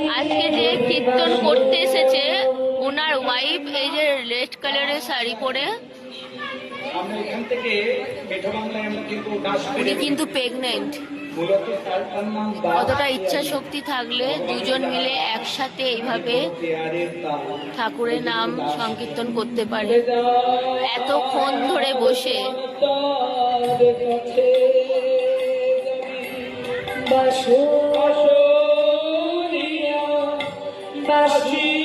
আজকে যে কীর্তন করতে এসেছে ওনার ওয়াইফ এই যে রেড কালারের শাড়ি পরে, উনি কিন্তু প্রেগনেন্ট। কতটা ইচ্ছা শক্তি থাকলে দুজন মিলে একসাথে এইভাবে ঠাকুরের নাম সংকীর্তন করতে পারে এতক্ষণ ধরে বসে। বাসো বাসি